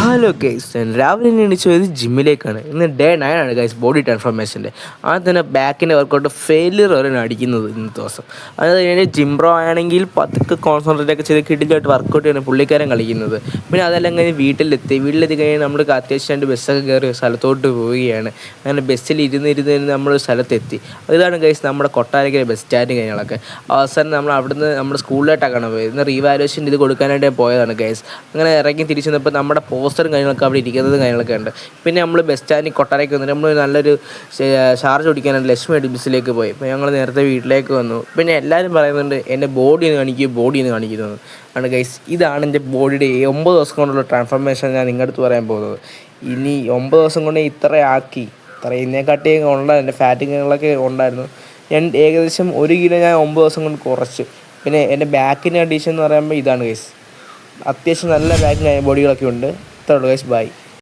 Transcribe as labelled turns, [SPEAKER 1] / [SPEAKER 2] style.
[SPEAKER 1] Hello guys, ഞാൻ രാവിലെ എണീച്ച് പോയത് ജിമ്മിലേക്കാണ്. ഇന്ന് ഡേ 9 ആണ് ഗൈസ്, ബോഡി ട്രാൻസ്ഫോർമേഷൻ്റെ. ആദ്യം തന്നെ ബാക്കിൻ്റെ വർക്കൗട്ട് ഫെയിലിയർ വരെയാണ് അടിക്കുന്നത് ഇന്നത്തെ ദിവസം. അത് കഴിഞ്ഞ് ജിം ബ്രോ ആണെങ്കിൽ പതുക്കെ കോൺസെൻട്രേറ്റ് ഒക്കെ ചെയ്ത് കിടിലായിട്ട് വർക്കൗട്ട് ചെയ്യുന്ന പുള്ളിക്കാരൻ കളിക്കുന്നത്. പിന്നെ അതെല്ലാം കഴിഞ്ഞ് വീട്ടിലെത്തി കഴിഞ്ഞ് നമ്മൾ അത്യാവശ്യം 2 ബസ്സൊക്കെ കയറി സ്ഥലത്തോട്ട് പോവുകയാണ്. അങ്ങനെ ബസ്സിൽ ഇരുന്ന് നമ്മൾ സ്ഥലത്തെത്തി. ഇതാണ് ഗൈസ് നമ്മുടെ കൊട്ടാരക്കര ബസ് സ്റ്റാൻഡ് കാര്യങ്ങളൊക്കെ. അവസാനം നമ്മൾ അവിടുന്ന് നമ്മുടെ സ്കൂളിലോട്ടാണ് പോയത്. ഇന്ന് റീവാലുവേഷൻ ഇത് കൊടുക്കാനായിട്ട് പോയതാണ് ഗൈസ്. അങ്ങനെ ഇറങ്ങി തിരിച്ച് വന്നപ്പോൾ നമ്മുടെ പോസ്റ്ററും കാര്യങ്ങളൊക്കെ അവിടെ ഇരിക്കുന്നതും കാര്യങ്ങളൊക്കെ ഉണ്ട്. പിന്നെ നമ്മൾ ബസ് സ്റ്റാൻഡിൽ കൊട്ടാരയ്ക്ക് വന്നിട്ട് നമ്മൾ നല്ലൊരു ചാർജ് കുടിക്കാനായിട്ട് ലക്ഷ്മി ബസ്സിലേക്ക് പോയി. അപ്പോൾ ഞങ്ങൾ നേരത്തെ വീട്ടിലേക്ക് വന്നു. പിന്നെ എല്ലാവരും പറയുന്നുണ്ട് എൻ്റെ ബോഡി ഒന്ന് കാണിക്കുന്നു ആണ് ഗൈസ്. ഇതാണ് എൻ്റെ ബോഡിയുടെ 9 ദിവസം കൊണ്ടുള്ള ട്രാൻസ്ഫോർമേഷൻ ഞാൻ നിങ്ങളുടെ അടുത്ത് പറയാൻ പോകുന്നത്. ഇനി 9 ദിവസം കൊണ്ട് ഇത്ര ഇതിനെക്കാട്ടിയും എൻ്റെ ഫാറ്റിങ്ങുകളൊക്കെ ഉണ്ടായിരുന്നു. ഞാൻ ഏകദേശം 1 കിലോ ഞാൻ 9 ദിവസം കൊണ്ട് കുറച്ചു. പിന്നെ എൻ്റെ ബാക്കിൻ്റെ കണ്ടീഷൻ എന്ന് പറയുമ്പോൾ ഇതാണ് ഗൈസ്. അത്യാവശ്യം നല്ല ബാക്കിങ് ബോഡികളൊക്കെ ഉണ്ട്. ഇത്രയുള്ളൂ ഗൈസ്, ബൈ.